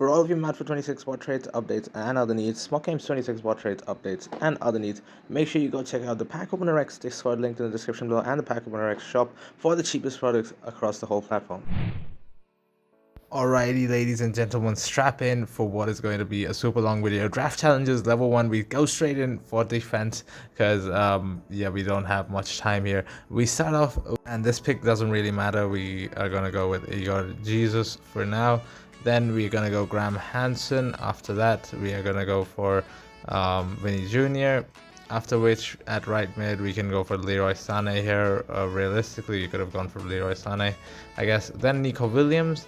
For all of your Madfut 26 spot trades, updates, and other needs, Smoq Games 26 spot trades, updates, and other needs, make sure you go check out the Pack Opener X Discord linked in the description below and the Pack Opener X shop for the cheapest products across the whole platform. Alrighty, ladies and gentlemen, strap in for what is going to be a super long video. Draft challenges level 1. We go straight in for defense because yeah, we don't have much time here. We start off, and this pick doesn't really matter. We are gonna go with Igor Jesus for now. Then we're gonna go Graham Hansen. After that, we are gonna go for Vinny Jr. After which, at right mid, we can go for Leroy Sané here. Realistically, you could have gone for Leroy Sané, I guess. Then Nico Williams.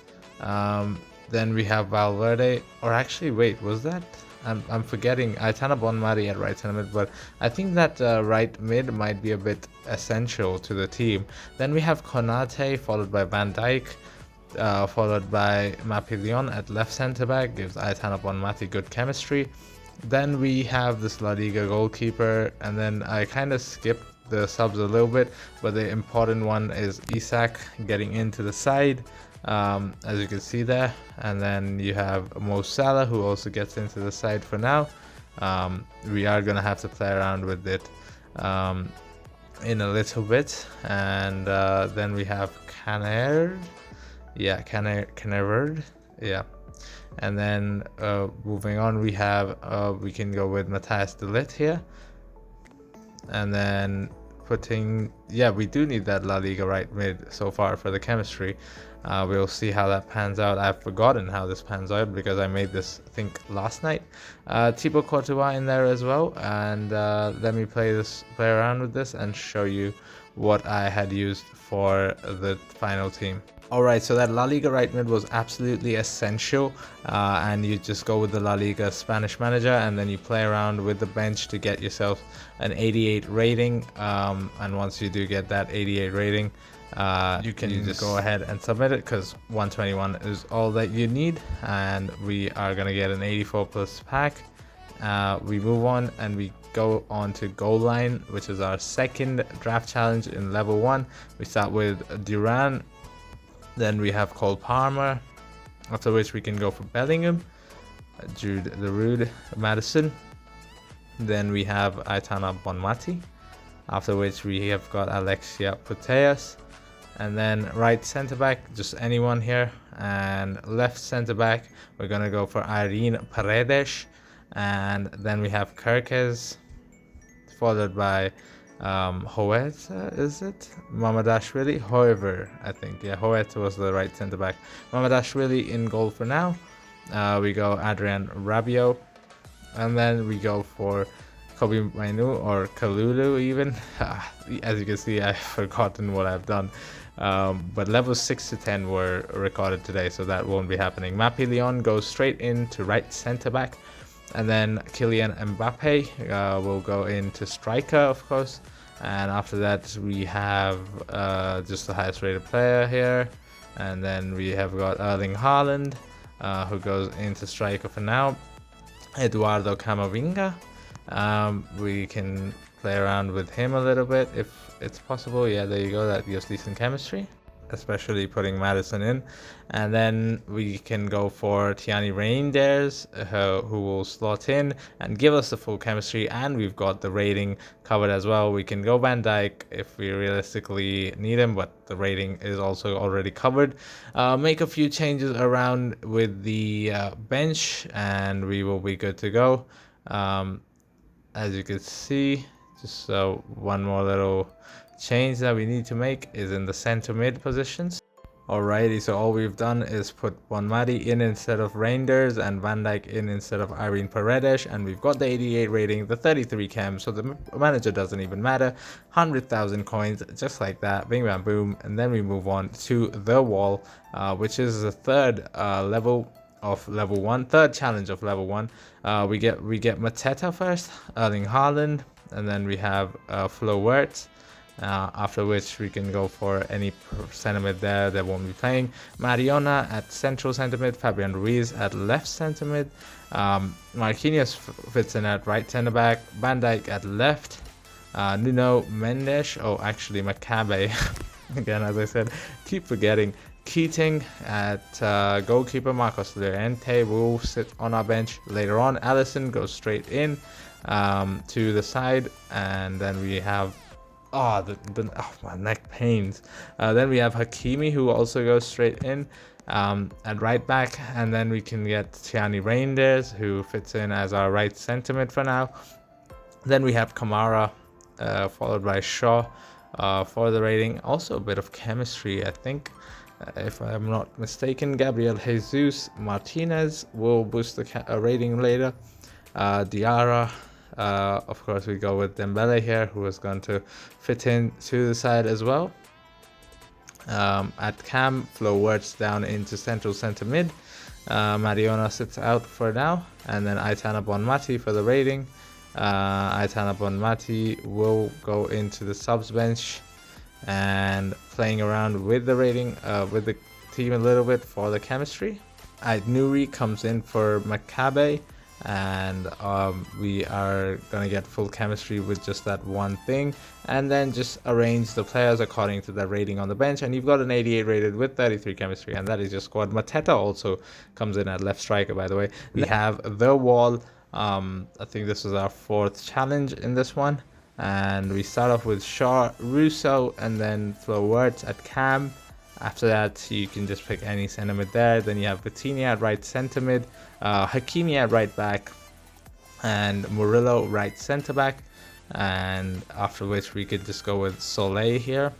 Then we have Valverde, or actually wait, was that, I'm forgetting, Aitana Bonmati at right center mid, but I think that right mid might be a bit essential to the team. Then we have Konate followed by Van Dijk, followed by Mapillon at left center back, gives Aitana Bonmati good chemistry. Then we have this La Liga goalkeeper, and then I kind of skipped the subs a little bit, but the important one is Isak getting into the side, as you can see there. And then you have Mo Salah, who also gets into the side for now. We are gonna have to play around with it in a little bit. And then we have Canerd, yeah, Canerd, yeah. And then moving on, we have we can go with Matthias de Ligt here. And then putting, yeah, we do need that La Liga right mid so far for the chemistry. We'll see how that pans out. I've forgotten how this pans out because I made this, I think, last night. Thibaut Courtois in there as well. And let me play around with this and show you what I had used for the final team. Alright, so that La Liga right mid was absolutely essential, and you just go with the La Liga Spanish manager and then you play around with the bench to get yourself an 88 rating, and once you do get that 88 rating, you can just go ahead and submit it because 121 is all that you need, and we are going to get an 84 plus pack. We move on and we go on to goal line, which is our second draft challenge in level 1. We start with Duran. Then we have Cole Palmer, after which we can go for Bellingham, Jude the Rude, Madison. Then we have Aitana Bonmati, after which we have got Alexia Putellas. And then right centre back, just anyone here. And left centre back, we're going to go for Irene Paredes. And then we have Kirkes, followed by Hoeta, is it? Mamadashvili? However, I think, yeah, Hoeta was the right centre back. Mamadashvili in goal for now. We go Adrian Rabiot, and then we go for Kobe Mainu, or Kalulu even. As you can see, I've forgotten what I've done. But levels 6 to 10 were recorded today, so that won't be happening. Mapillon goes straight into right centre back. And then Kylian Mbappe will go into striker, of course. And after that, we have just the highest rated player here. And then we have got Erling Haaland, who goes into striker for now. Eduardo Camavinga. We can play around with him a little bit if it's possible. Yeah, there you go. That gives decent chemistry, especially putting Madison in. And then we can go for Tiani Reinders, who will slot in and give us the full chemistry, and we've got the rating covered as well. We can go Van Dijk if we realistically need him, but the rating is also already covered. Make a few changes around with the bench and we will be good to go. As you can see, just one more little change that we need to make is in the center mid positions. Alrighty, so all we've done is put Bonmati in instead of Reinders and Van Dijk in instead of Irene Paredes, and we've got the 88 rating, the 33 chem, so the manager doesn't even matter. 100,000 coins, just like that, bing bam boom. And then we move on to the wall, which is the third level of level 1, third challenge of level 1. We get Mateta first, Erling Haaland, and then we have Flo Wirtz. After which we can go for any centre mid there that won't be playing. Mariona at central centre mid, Fabian Ruiz at left centre mid, Marquinhos fits in at right centre back, Van Dijk at left, Nuno Mendes, oh actually Maccabe, again as I said, keep forgetting, Keating at goalkeeper. Marcos Llorente will sit on our bench later on. Alisson goes straight in to the side, and then we have my neck pains. Then we have Hakimi, who also goes straight in at right back, and then we can get Tiani Reinders, who fits in as our right centre mid for now. Then we have Kamara, followed by Shaw for the rating. Also a bit of chemistry, I think. If I'm not mistaken, Gabriel Jesus Martinez will boost the rating later. Diarra, of course, we go with Dembele here, who is going to fit in to the side as well. At cam, Flo Wirtz down into central centre mid. Mariona sits out for now, and then Aitana Bonmati for the rating. Aitana Bonmati will go into the subs bench and playing around with the rating, with the team a little bit for the chemistry. Nuri comes in for Maccabi, and we are gonna get full chemistry with just that one thing, and then just arrange the players according to the rating on the bench. And you've got an 88 rated with 33 chemistry, and that is your squad. Mateta also comes in at left striker, by the way. We have the wall. I think this is our 4th challenge in this one. And we start off with Shaw, Russo, and then Flo Wirtz at cam. After that, you can just pick any centre mid there. Then you have Vitinha at right centre mid, Hakimi at right back, and Murillo right centre back. And after which we could just go with Soleil here.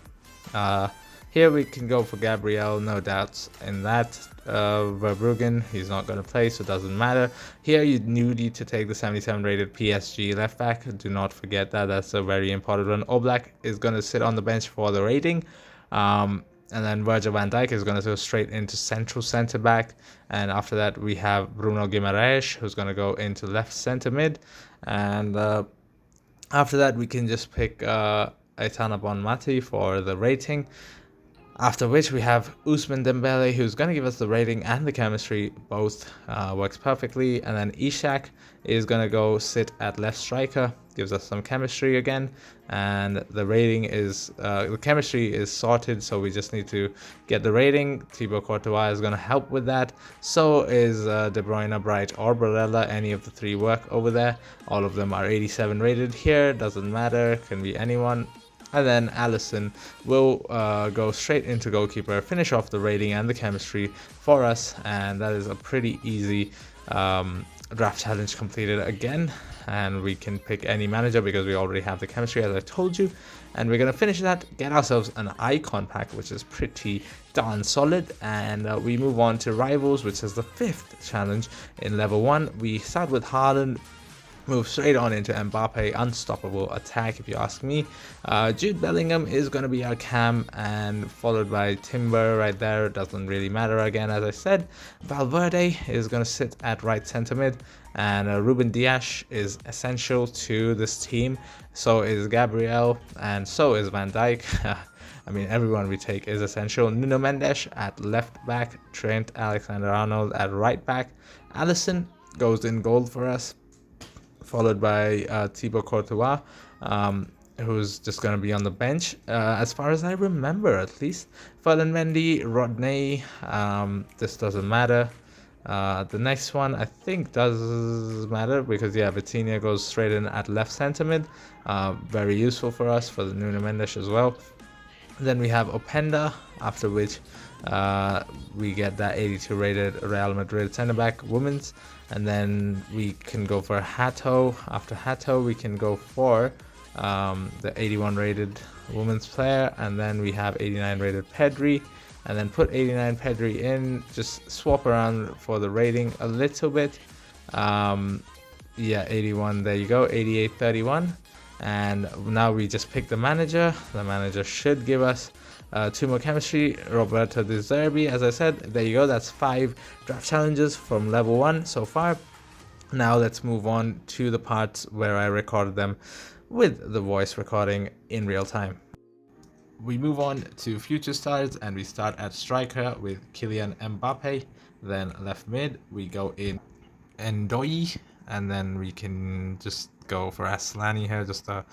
Here we can go for Gabriel, no doubts in that. Verbruggen, he's not going to play, so it doesn't matter. Here you need to take the 77 rated PSG left back. Do not forget that. That's a very important one. Oblak is going to sit on the bench for the rating. And then Virgil van Dijk is going to go straight into central centre back. And after that, we have Bruno Guimaraes, who's going to go into left centre mid. And after that, we can just pick Aitana Bonmati for the rating. After which we have Ousmane Dembele, who's going to give us the rating and the chemistry. Both works perfectly. And then Ishak is going to go sit at left striker. Gives us some chemistry again. And the rating is, the chemistry is sorted, so we just need to get the rating. Thibaut Courtois is going to help with that. So is De Bruyne, Bright, or Barella. Any of the 3 work over there. All of them are 87 rated here. Doesn't matter. Can be anyone. And then Alisson will go straight into goalkeeper, finish off the rating and the chemistry for us. And that is a pretty easy draft challenge completed again. And we can pick any manager because we already have the chemistry, as I told you. And we're going to finish that, get ourselves an icon pack, which is pretty darn solid. And we move on to rivals, which is the 5th challenge in level 1. We start with Haaland. Move straight on into Mbappe, unstoppable attack if you ask me. Jude Bellingham is going to be our cam, and followed by Timber right there. Doesn't really matter again, as I said. Valverde is going to sit at right centre mid, and Ruben Dias is essential to this team. So is Gabriel, and so is Van Dijk. I mean, everyone we take is essential. Nuno Mendes at left back, Trent Alexander-Arnold at right back. Alisson goes in goal for us, followed by Thibaut Courtois, who's just going to be on the bench, as far as I remember at least. Ferland Mendy, Rodney, this doesn't matter. The next one I think does matter because, yeah, Vitinha goes straight in at left centre mid. Very useful for us for the Nuno Mendes as well. Then we have Openda, after which we get that 82 rated Real Madrid centre back women's. And then we can go for Hato. After Hato, we can go for the 81 rated women's player. And then we have 89 rated Pedri. And then put 89 Pedri in. Just swap around for the rating a little bit. Yeah, 81. There you go. 88, 31. And now we just pick the manager. The manager should give us 2 more chemistry. Roberto De Zerbi, as I said. There you go. That's 5 draft challenges from level 1 so far. Now let's move on to the parts where I recorded them with the voice recording in real time. We move on to future stars, and we start at striker with Kylian Mbappe. Then left mid, we go in Ndoi, and then we can just go for Aslani here, just a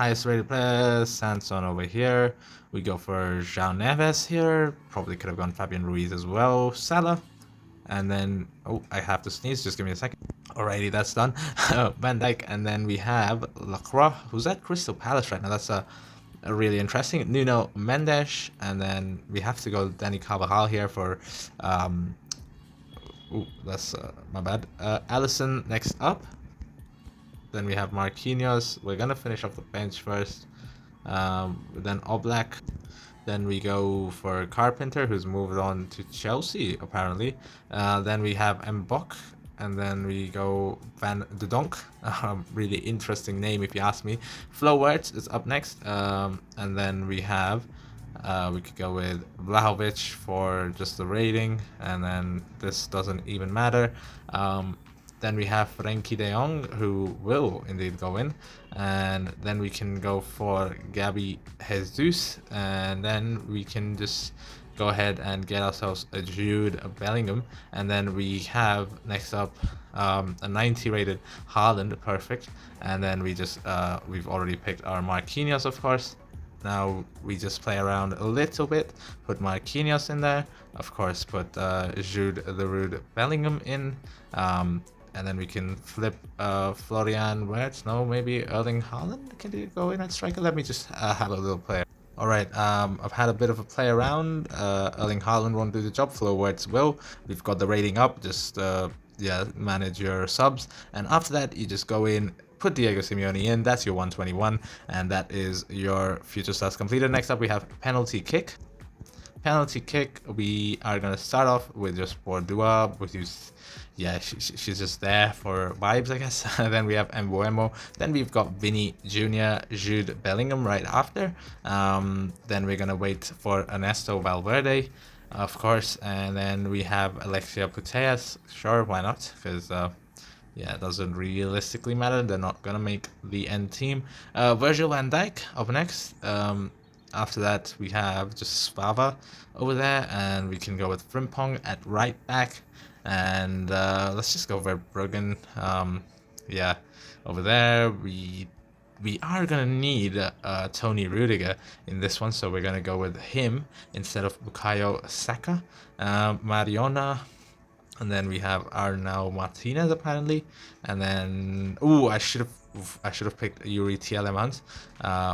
Highest rated player, Sanson over here. We go for João Neves here. Probably could have gone Fabian Ruiz as well. Salah. And then, oh, I have to sneeze. Just give me a second. Alrighty, that's done. Van Dijk. And then we have Lacroix, who's at Crystal Palace right now. That's a really interesting. Nuno Mendes. And then we have to go Danny Carvajal here for... that's my bad. Allison next up. Then we have Marquinhos. We're gonna finish off the bench first. Then Oblak. Then we go for Carpenter, who's moved on to Chelsea apparently. Then we have Mbok, and then we go Van de Donk. Really interesting name if you ask me. Flo Wirtz is up next, and then we have. We could go with Vlahovic for just the rating, and then this doesn't even matter. Then we have Frenkie de Jong, who will indeed go in. And then we can go for Gabi Jesus. And then we can just go ahead and get ourselves a Jude Bellingham. And then we have next up a 90 rated Haaland, perfect. And then we just, we've already picked our Marquinhos, of course. Now we just play around a little bit, put Marquinhos in there, of course, put Jude the Rude Bellingham in. And then we can flip Florian Wirtz. No, maybe Erling Haaland. Can he go in at striker? Let me just have a little play. All right, I've had a bit of a play around. Erling Haaland won't do the job. Flo Wirtz will. We've got the rating up. Just yeah, manage your subs, and after that you just go in. Put Diego Simeone in. That's your 121, and that is your future stats completed. Next up, we have penalty kick. Penalty kick. We are gonna start off with just Bordua, which is, yeah, she's just there for vibes, I guess. Then we have Mbuemo. Then we've got Vinny Jr., Jude Bellingham right after. Then we're gonna wait for Ernesto Valverde, of course, and then we have Alexia Putellas. Sure, why not? Because yeah, it doesn't realistically matter. They're not gonna make the end team. Virgil van Dijk up next. After that, we have just Spava over there, and we can go with Frimpong at right back. And let's just go for Bruggen. Yeah, over there we are gonna need Tony Rudiger in this one, so we're gonna go with him instead of Bukayo Saka. Mariona. And then we have Arnau Martinez apparently, and then I should have picked Yuri Tielemans.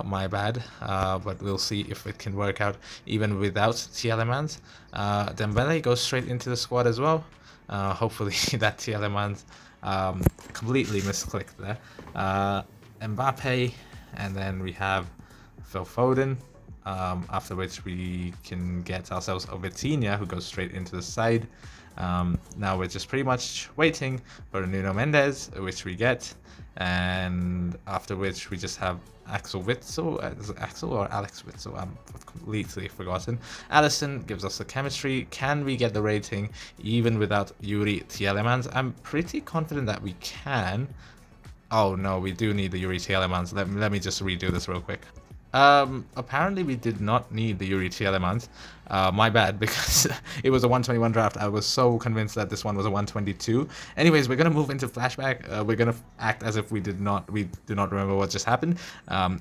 My bad, but we'll see if it can work out even without Tielemans. Dembele goes straight into the squad as well. Hopefully that Tielemans completely misclicked there. Mbappe, and then we have Phil Foden. After which we can get ourselves a Vitinha, who goes straight into the side. Now we're just pretty much waiting for Nuno Mendes, which we get, and after which we just have Axel Witsel. Is it Axel or Alex Witsel? I've completely forgotten. Allison gives us the chemistry. Can we get the rating even without Yuri Tielemans? I'm pretty confident that we can. Oh no, we do need the Yuri Tielemans. Let me just redo this real quick. Apparently we did not need the Yuri Tielemans. My bad, because it was a 121 draft. I was so convinced that this one was a 122. Anyways, we're gonna move into flashback. We're gonna act as if we do not remember what just happened.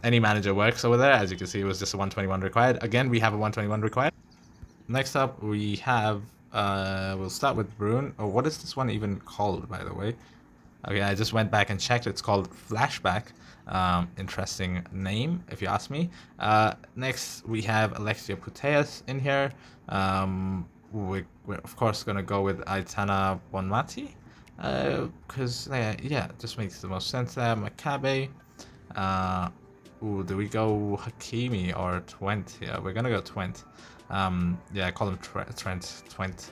Any manager works over there. As you can see, it was just a 121 required. Again, we have a 121 required. Next up, we have, we'll start with Bruin. Oh, what is this one even called, by the way? Okay, I just went back and checked. It's called Flashback. Interesting name, if you ask me. Next, we have Alexia Putellas in here. We're of course going to go with Aitana Bonmati. Because, yeah, it just makes the most sense there. Maccabi. Do we go Hakimi or Twent? Yeah, we're going to go Twent. Yeah, I call him Trent Twent.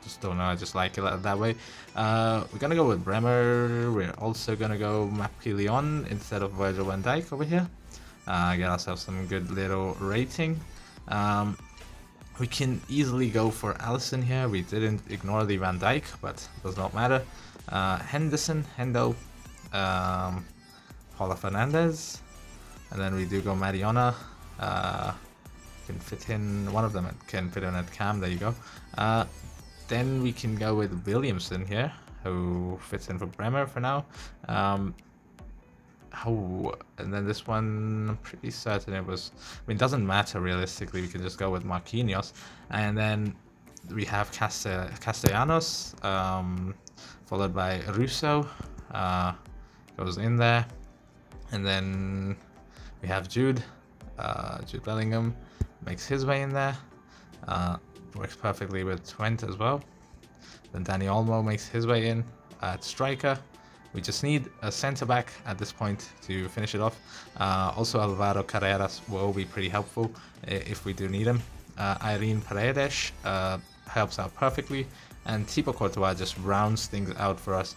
Just don't know, I just like it that way. We're gonna go with Bremer. We're also gonna go Mappilion instead of Virgil van Dijk over here. Get ourselves some good little rating. We can easily go for Alisson here. We didn't ignore the Van Dijk, but it does not matter. Hendo, Paula Fernandez, and then we do go Mariona. Can fit in one of them. Can fit in at cam. There you go. Then we can go with Williamson here, who fits in for Bremer for now. Oh, and then this one, I'm pretty certain it was. I mean, it doesn't matter realistically. We can just go with Marquinhos, and then we have Castellanos, followed by Russo, goes in there, and then we have Jude, Jude Bellingham, makes his way in there, works perfectly with Twente as well. Then Danny Olmo makes his way in at striker. We just need a centre back at this point to finish it off. Also, Alvaro Carreras will be pretty helpful if we do need him. Irene Paredes helps out perfectly, and Thibaut Courtois just rounds things out for us.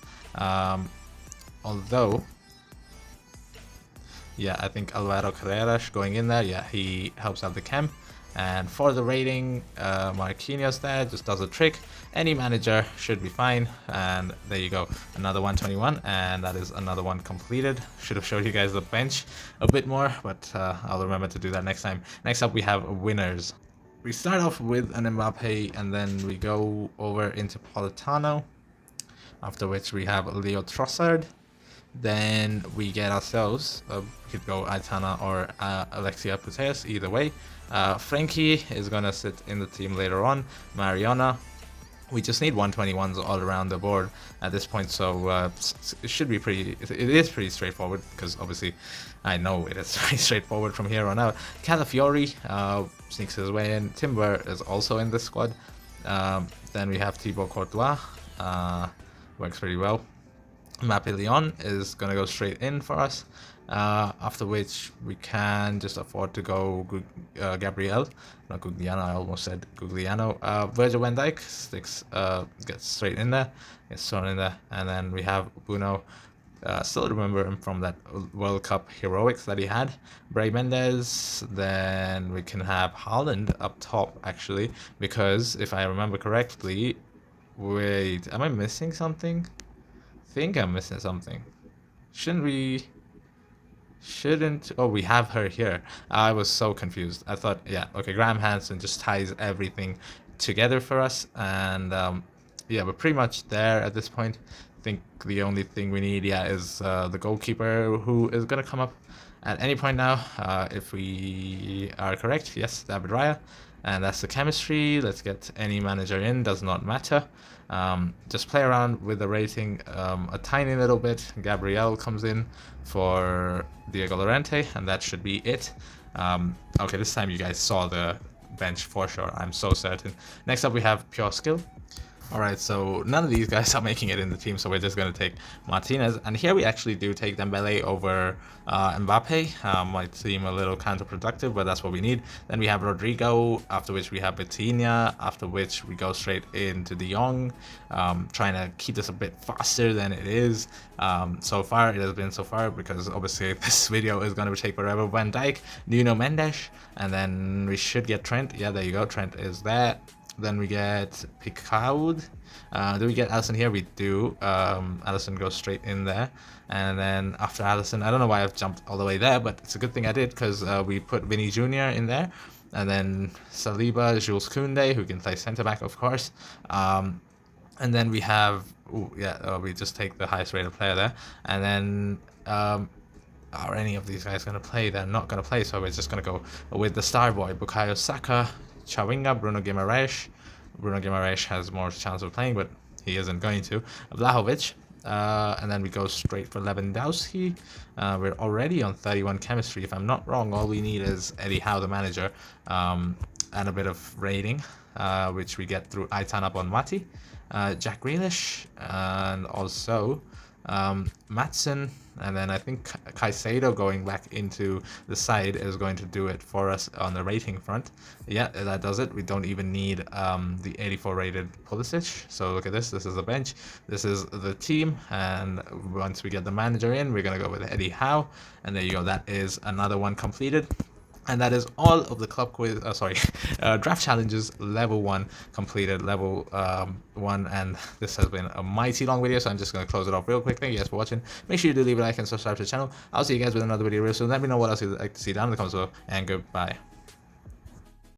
Although, yeah, I think Alvaro Carreras going in there, yeah, he helps out the chem. And for the rating, Marquinhos there just does a trick. Any manager should be fine. And there you go, another 121, and that is another one completed. Should have showed you guys the bench a bit more, but I'll remember to do that next time. Next up, we have winners. We start off with an Mbappe, and then we go over into Politano, after which we have Leo Trossard. Then we get ourselves, we could go Aitana or Alexia Putellas, either way. Frankie is going to sit in the team later on. Mariona. We just need 121s all around the board at this point, so it should be pretty. It is pretty straightforward because obviously I know it is very straightforward from here on out. Calafiori sneaks his way in. Timber is also in this squad. Then we have Thibaut Courtois, works pretty well. Mapillon is going to go straight in for us, after which we can just afford to go Gabriel, not Gugliano, I almost said Gugliano. Virgil van Dijk gets straight in there, gets thrown in there, and then we have Bruno. Still remember him from that World Cup heroics that he had. Bray Mendes, then we can have Haaland up top actually, because if I remember correctly, wait, am I missing something? Think I'm missing something. Shouldn't oh, we have her here. I was so confused. I thought, yeah, okay, Graham Hansen just ties everything together for us, and yeah, we're pretty much there at this point. I think the only thing we need, yeah, is the goalkeeper, who is gonna come up at any point now, if we are correct. Yes, David Raya. And that's the chemistry. Let's get any manager in, does not matter. Just play around with the rating a tiny little bit. Gabriel comes in for Diego Llorente, and that should be it. Okay, this time you guys saw the bench for sure, I'm so certain. Next up we have Pure Skill. Alright, so none of these guys are making it in the team, so we're just going to take Martinez. And here we actually do take Dembele over Mbappe. Might seem a little counterproductive, but that's what we need. Then we have Rodrigo, after which we have Vitinha, after which we go straight into De Jong, trying to keep this a bit faster than it is. So far, it has been so far, because obviously this video is going to take forever. Van Dijk, Nuno Mendes, and then we should get Trent. Yeah, there you go, Trent is there. Then we get Picaud. Do we get Alisson here? We do. Alisson goes straight in there. And then after Alisson, I don't know why I've jumped all the way there, but it's a good thing I did, because we put Vinny Jr. in there. And then Saliba, Jules Koundé, who can play centre-back, of course. And then we have... we just take the highest rated player there. And then... are any of these guys going to play? They're not going to play, so we're just going to go with the star boy, Bukayo Saka, Chawinga, Bruno Guimaraes. Bruno Guimaraes has more chance of playing, but he isn't going to. Vlahovic. And then we go straight for Lewandowski. We're already on 31 chemistry. If I'm not wrong, all we need is Eddie Howe, the manager, and a bit of rating, which we get through Aitana Bonmati, Jack Grealish, and also Maatsen. And then I think Caicedo going back into the side is going to do it for us on the rating front. Yeah, that does it. We don't even need the 84 rated Pulisic. So look at this. This is the bench. This is the team. And once we get the manager in, we're going to go with Eddie Howe. And there you go. That is another one completed. And that is all of the club quiz, draft challenges level 1 completed, level 1, and this has been a mighty long video, so I'm just going to close it off real quick. Thank you guys for watching. Make sure you do leave a like and subscribe to the channel. I'll see you guys with another video real soon. Let me know what else you'd like to see down in the comments below, and goodbye.